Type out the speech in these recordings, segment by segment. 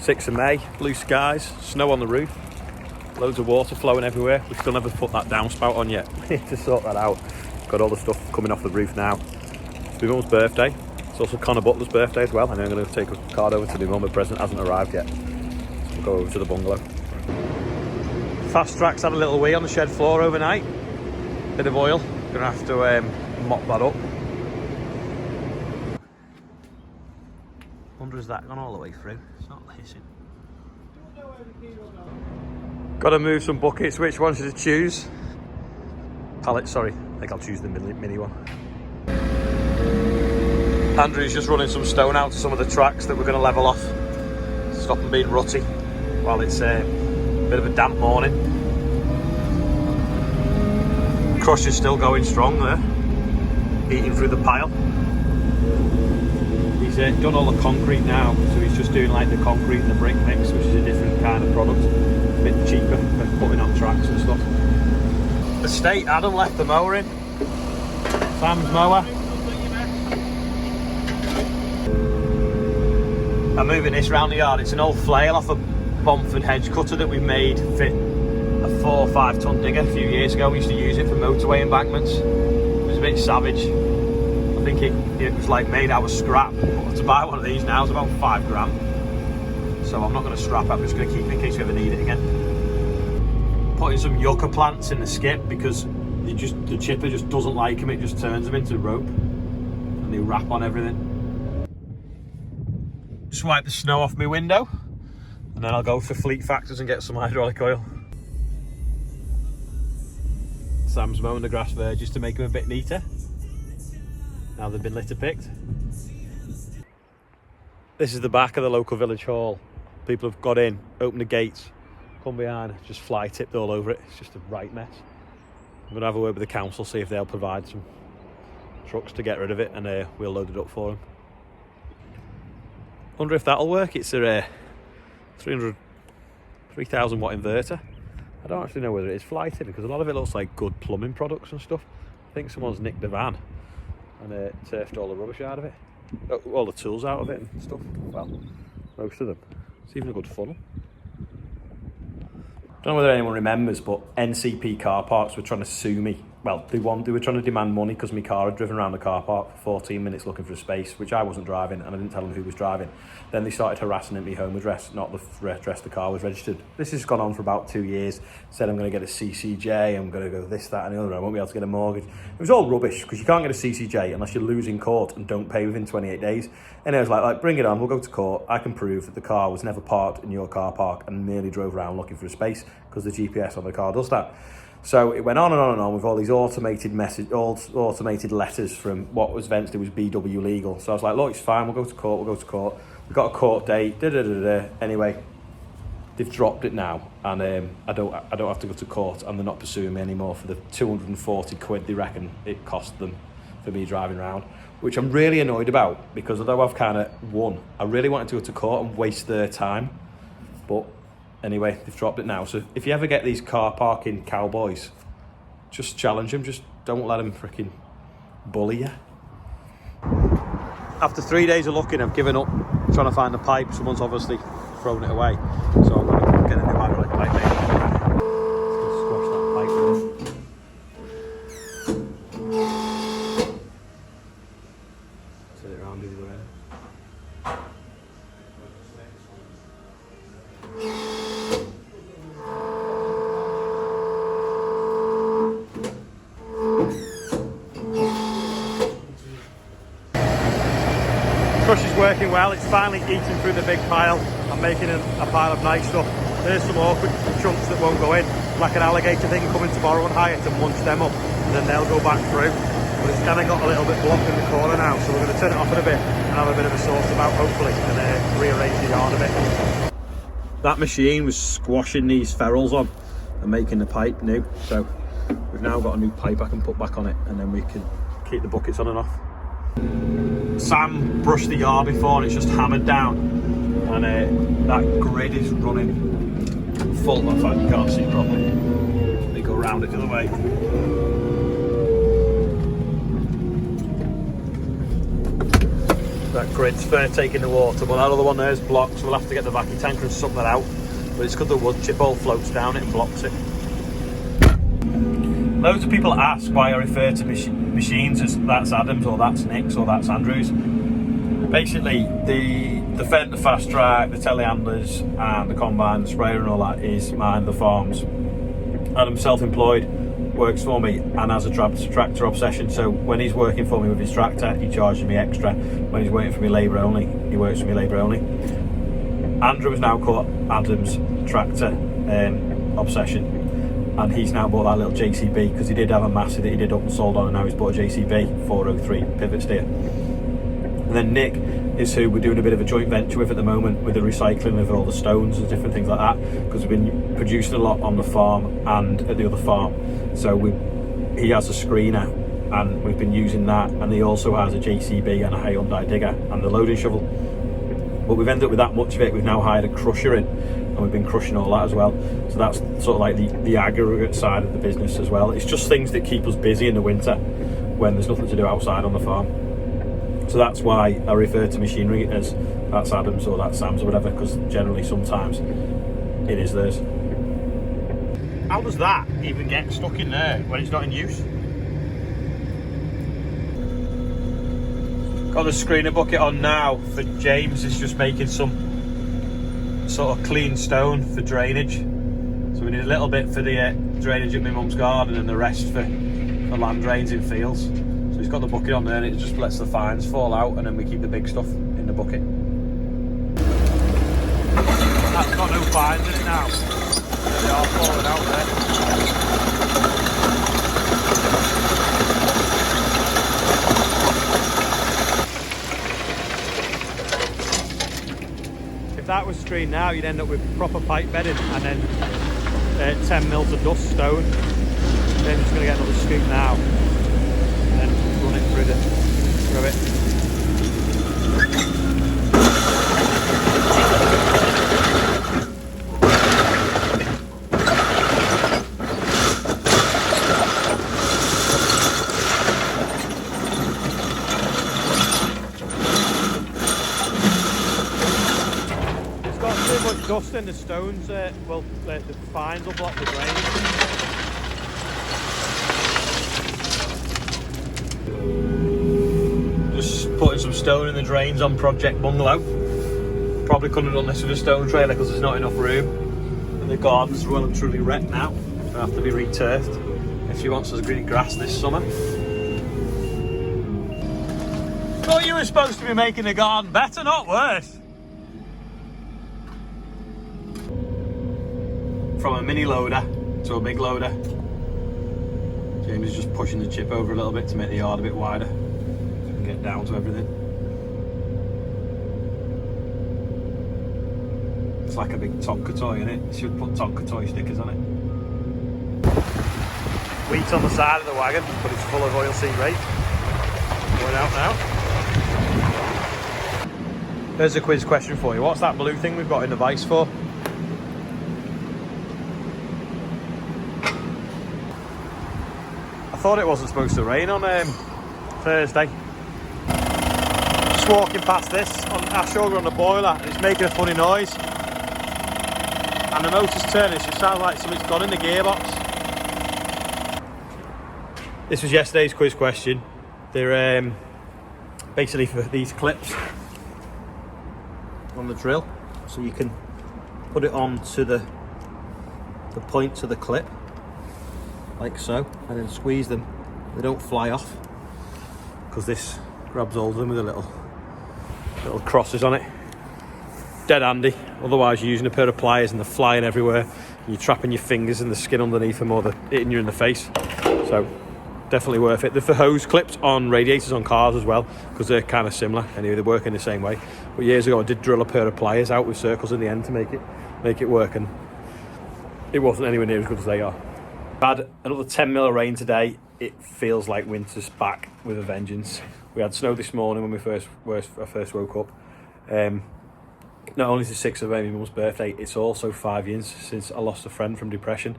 6th of May, blue skies, snow on the roof, loads of water flowing everywhere. We've still never put that downspout on yet. We need to sort that out. Got all the stuff coming off the roof now. It's my mum's birthday. It's also Connor Butler's birthday as well, and I'm going to take a card over to my mum. A present hasn't arrived yet. So we'll go over to the bungalow. Fast Track's had a little wee on the shed floor overnight. Bit of oil. Gonna have to mop that up. Wonder has that gone all the way through? It's not hissing. Got to move some buckets. Which one should I choose? Pallet, sorry. I think I'll choose the mini one. Andrew's just running some stone out to some of the tracks that we're going to level off. Stop them being rutty while it's a bit of a damp morning. Crush is still going strong there, eating through the pile. He's done all the concrete now, so he's just doing like the concrete and the brick mix, which is a different kind of product, a bit cheaper for putting on tracks and stuff. The state Adam left the mower in. Sam's mower. I'm moving this round the yard. It's an old flail off a Bomford hedge cutter that we made fit a 4 or 5 ton digger a few years ago. We used to use it for motorway embankments. It was a bit savage. I think it was like made out of scrap. But to buy one of these now is about £5 grand. So I'm not going to scrap it, I'm just going to keep it in case we ever need it again. Putting some yucca plants in the skip because the chipper just doesn't like them. It just turns them into rope and they wrap on everything. Just wipe the snow off my window and then I'll go for Fleet Factors and get some hydraulic oil. Sam's mowing the grass verges to make them a bit neater. Now they've been litter picked. This is the back of the local village hall. People have got in, opened the gates, come behind, just fly tipped all over it. It's just a right mess. I'm going to have a word with the council, see if they'll provide some trucks to get rid of it, and we'll load it up for them. Wonder if that'll work. It's a 3,000 watt inverter. I don't actually know whether it is fly tipped because a lot of it looks like good plumbing products and stuff. I think someone's nicked the van and turfed all the rubbish out of it, all the tools out of it and stuff. Well, most of them. It's even a good funnel. I don't know whether anyone remembers, but NCP car parks were trying to sue me. Well, they were trying to demand money because my car had driven around the car park for 14 minutes looking for a space, which I wasn't driving, and I didn't tell them who was driving. Then they started harassing at my home address, not the address the car was registered. This has gone on for about 2 years. Said I'm going to get a CCJ, I'm going to go this, that and the other. I won't be able to get a mortgage. It was all rubbish because you can't get a CCJ unless you lose in court and don't pay within 28 days. And I was like, bring it on, we'll go to court. I can prove that the car was never parked in your car park and merely drove around looking for a space because the GPS on the car does that. So it went on and on and on with all these automated letters from what was eventually was BW Legal. So I was like, look, it's fine, we'll go to court. We've got a court date, Anyway, they've dropped it now, and I don't have to go to court, and they're not pursuing me anymore for the 240 quid they reckon it cost them for me driving around, which I'm really annoyed about, because although I've kind of won, I really wanted to go to court and waste their time. But anyway, they've dropped it now. So if you ever get these car parking cowboys, just challenge them. Just don't let them freaking bully you. After 3 days of looking, I've given up trying to find the pipe. Someone's obviously thrown it away. So I'm going to get a new hydraulic pipe made. Squash that pipe with it. Turn it around the other way. Crush is working well, it's finally eating through the big pile. I'm making a pile of nice stuff. There's some awkward chunks that won't go in, like an alligator thing coming tomorrow and hire to munch them up, and then they'll go back through. But it's kind of got a little bit blocked in the corner now, so we're going to turn it off in a bit and have a bit of a sort about, hopefully, and rearrange the yard a bit. That machine was squashing these ferrules on and making the pipe new, so we've now got a new pipe I can put back on it, and then we can keep the buckets on and off. Sam brushed the yard before and it's just hammered down, and that grid is running full. In fact, you can't see properly. They go round it the other way. That grid's fair taking the water, but that other one there is blocked, so we'll have to get the vacuum tanker and suck that out. But it's because the wood chip all floats down it and blocks it. Loads of people ask why I refer to machines as that's Adam's or that's Nick's or that's Andrew's. Basically, the Fendt, the fast track, the telehandlers and the combine, the sprayer and all that is mine, the farm's. Adam's self-employed, works for me and has a tractor obsession, so when he's working for me with his tractor he charges me extra. When he's waiting for me labour only, he works for me labour only. Andrew has now caught Adam's tractor obsession, and he's now bought that little JCB because he did have a Massey that he did up and sold on, and now he's bought a JCB 403 pivot steer. And then Nick is who we're doing a bit of a joint venture with at the moment, with the recycling of all the stones and different things like that, because we've been producing a lot on the farm and at the other farm. So he has a screener and we've been using that, and he also has a JCB and a Hyundai digger and the loading shovel. But we've ended up with that much of it, we've now hired a crusher in and we've been crushing all that as well. So that's sort of like the aggregate side of the business as well. It's just things that keep us busy in the winter when there's nothing to do outside on the farm. So that's why I refer to machinery as that's Adam's or that's Sam's or whatever, because generally sometimes it is theirs. How does that even get stuck in there when it's not in use? Got the screener bucket on now for James. Is just making some sort of clean stone for drainage. So we need a little bit for the drainage at my mum's garden and the rest for land drains in fields. So he's got the bucket on there and it just lets the fines fall out, and then we keep the big stuff in the bucket. That's got no fines in it now. They are falling out there. If that was screened now, you'd end up with proper pipe bedding and then 10 mils of dust stone. Then just going to get another scoop now and then run it through it. It's got too much dust in the stones, the fines will block the drain. Putting some stone in the drains on Project Bungalow. Probably couldn't have done this with a stone trailer because there's not enough room. And the garden's well and truly wrecked now. It'll have to be re-turfed if she wants us green grass this summer. Thought you were supposed to be making the garden better, not worse. From a mini loader to a big loader. James is just pushing the chip over a little bit to make the yard a bit wider. Get down to everything. It's like a big Tonka toy, isn't it? You should put Tonka toy stickers on it. Wheat on the side of the wagon, but it's full of oilseed rape. Going out now. There's a quiz question for you. What's that blue thing we've got in the vise for? I thought it wasn't supposed to rain on Thursday. Just walking past this on Ashoga on the boiler, and it's making a funny noise. And the motor's turning, so it sounds like something's gone in the gearbox. This was yesterday's quiz question. They're basically for these clips on the drill, so you can put it onto the points of the clip, like so, and then squeeze them. They don't fly off, because this grabs hold of them with a little crosses on it. Dead handy. Otherwise you're using a pair of pliers and they're flying everywhere. You're trapping your fingers in the skin underneath them, or they're hitting you in the face. So definitely worth it. They're for hose clips on radiators on cars as well, because they're kind of similar. Anyway, they work in the same way. But years ago I did drill a pair of pliers out with circles in the end to make it work, and it wasn't anywhere near as good as they are. Had another 10 mil of rain today. It feels like winter's back with a vengeance. We had snow this morning when I first woke up. Not only is it 6th of May, my mum's birthday, it's also 5 years since I lost a friend from depression.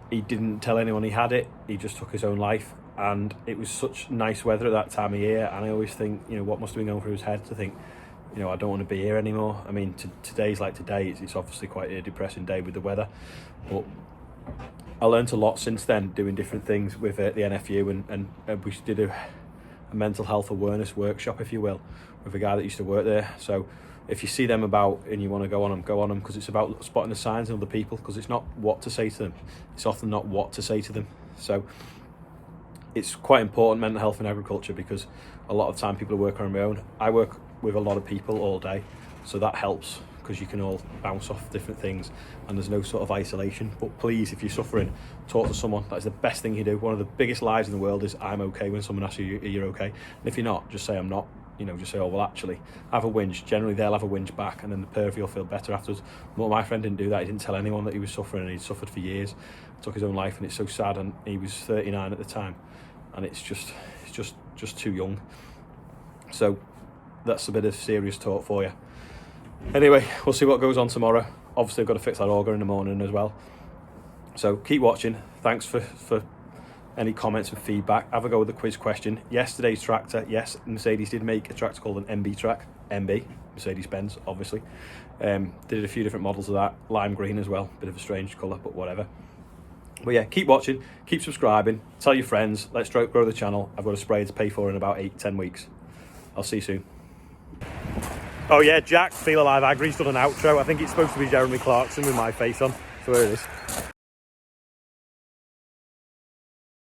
He didn't tell anyone he had it, he just took his own life, and it was such nice weather at that time of year, and I always think, you know, what must have been going through his head to think, you know, I don't want to be here anymore. I mean, today's like today, it's obviously quite a depressing day with the weather, but I learned a lot since then, doing different things with the NFU, and we did a mental health awareness workshop, if you will, with a guy that used to work there. So if you see them about and you want to go on them, because it's about spotting the signs in other people, because it's not what to say to them, it's often not what to say to them. So it's quite important, mental health in agriculture, because a lot of the time people are working on their own. I work with a lot of people all day, so that helps, because you can all bounce off different things and there's no sort of isolation. But please, if you're suffering, talk to someone. That is the best thing you do. One of the biggest lies in the world is I'm okay, when someone asks you, are you okay? And if you're not, just say I'm not. You know, just say, oh, well, actually, have a whinge. Generally, they'll have a whinge back, and then the pair of you will feel better afterwards. But my friend didn't do that. He didn't tell anyone that he was suffering, and he'd suffered for years. Took his own life, and it's so sad. And he was 39 at the time, and it's just too young. So that's a bit of serious talk for you. Anyway, we'll see what goes on tomorrow. Obviously, I've got to fix that auger in the morning as well. So keep watching. Thanks for any comments and feedback. Have a go with the quiz question. Yesterday's tractor, yes, Mercedes did make a tractor called an MB track. MB, Mercedes-Benz, obviously. Did a few different models of that. Lime green as well. Bit of a strange colour, but whatever. But yeah, keep watching, keep subscribing, tell your friends. Let's grow the channel. I've got a spray to pay for in about 8-10 weeks. I'll see you soon. Oh yeah, Jack, Feel Alive Agri's done an outro. I think it's supposed to be Jeremy Clarkson with my face on. So here it is.